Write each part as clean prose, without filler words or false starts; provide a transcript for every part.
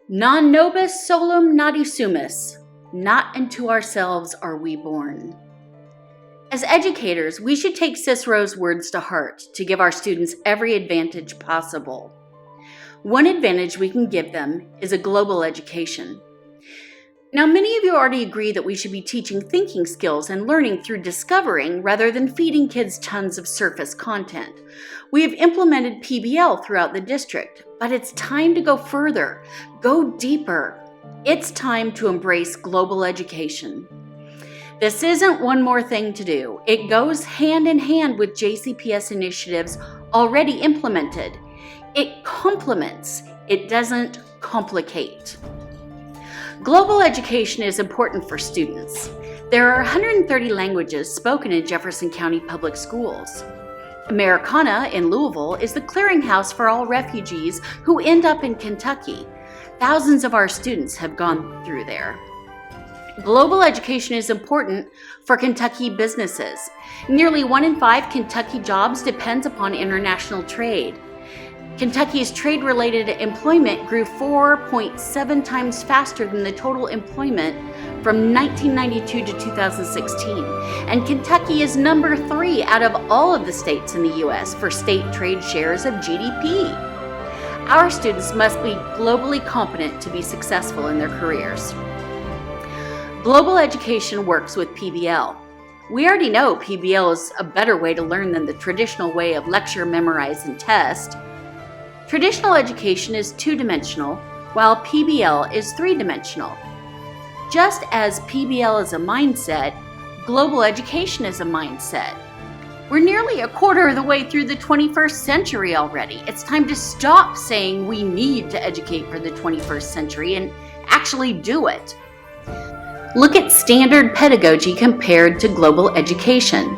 Non nobis solum nati sumus, not unto ourselves are we born. As educators, we should take Cicero's words to heart to give our students every advantage possible. One advantage we can give them is a global education. Now, many of you already agree that we should be teaching thinking skills and learning through discovering rather than feeding kids tons of surface content. We have implemented PBL throughout the district, but it's time to go further, go deeper. It's time to embrace global education. This isn't one more thing to do. It goes hand in hand with JCPS initiatives already implemented. It complements, it doesn't complicate. Global education is important for students. There are 130 languages spoken in Jefferson County Public Schools. Americana in Louisville is the clearinghouse for all refugees who end up in Kentucky. Thousands of our students have gone through there. Global education is important for Kentucky businesses. Nearly 1 in 5 Kentucky jobs depends upon international trade. Kentucky's trade-related employment grew 4.7 times faster than the total employment from 1992 to 2016. And Kentucky is number 3 out of all of the states in the U.S. for state trade shares of GDP. Our students must be globally competent to be successful in their careers. Global education works with PBL. We already know PBL is a better way to learn than the traditional way of lecture, memorize, and test. Traditional education is 2-dimensional, while PBL is 3-dimensional. Just as PBL is a mindset, global education is a mindset. We're nearly a quarter of the way through the 21st century already. It's time to stop saying we need to educate for the 21st century and actually do it. Look at standard pedagogy compared to global education.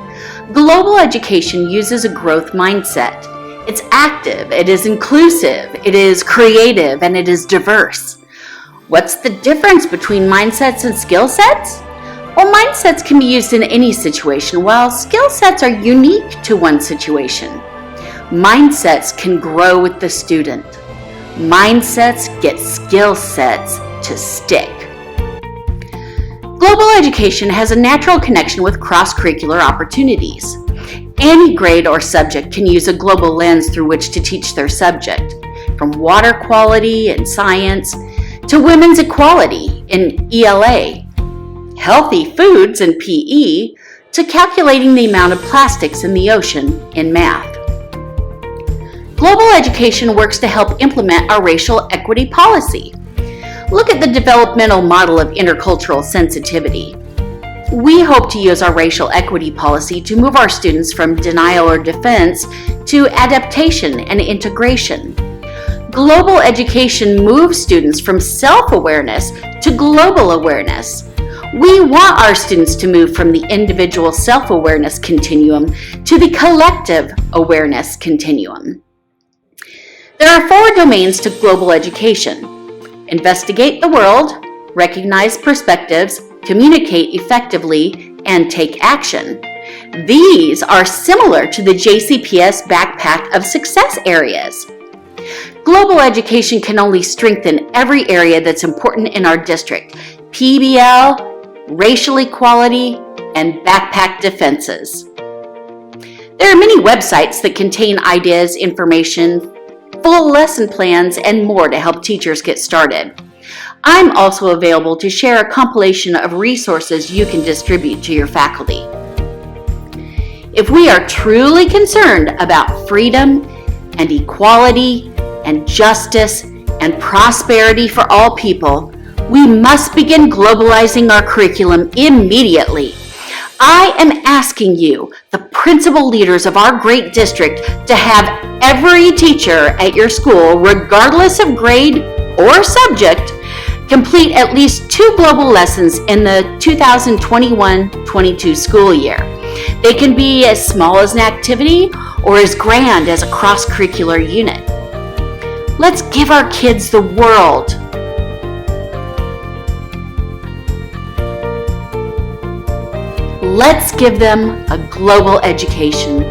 Global education uses a growth mindset. It's active, it is inclusive, it is creative, and it is diverse. What's the difference between mindsets and skill sets? Well, mindsets can be used in any situation, while skill sets are unique to one situation. Mindsets can grow with the student. Mindsets get skill sets to stick. Global education has a natural connection with cross-curricular opportunities. Any grade or subject can use a global lens through which to teach their subject, from water quality and science to women's equality in ELA, healthy foods in PE, to calculating the amount of plastics in the ocean in math. Global education works to help implement our racial equity policy. Look at the developmental model of intercultural sensitivity. We hope to use our racial equity policy to move our students from denial or defense to adaptation and integration. Global education moves students from self-awareness to global awareness. We want our students to move from the individual self-awareness continuum to the collective awareness continuum. There are 4 domains to global education: investigate the world, recognize perspectives, communicate effectively, and take action. These are similar to the JCPS backpack of success areas. Global education can only strengthen every area that's important in our district: PBL, racial equality, and backpack defenses. There are many websites that contain ideas, information, full lesson plans, and more to help teachers get started. I'm also available to share a compilation of resources you can distribute to your faculty. If we are truly concerned about freedom and equality and justice and prosperity for all people, we must begin globalizing our curriculum immediately. I am asking you, the principal leaders of our great district, to have every teacher at your school, regardless of grade or subject, complete at least 2 global lessons in the 2021-22 school year. They can be as small as an activity or as grand as a cross-curricular unit. Let's give our kids the world. Let's give them a global education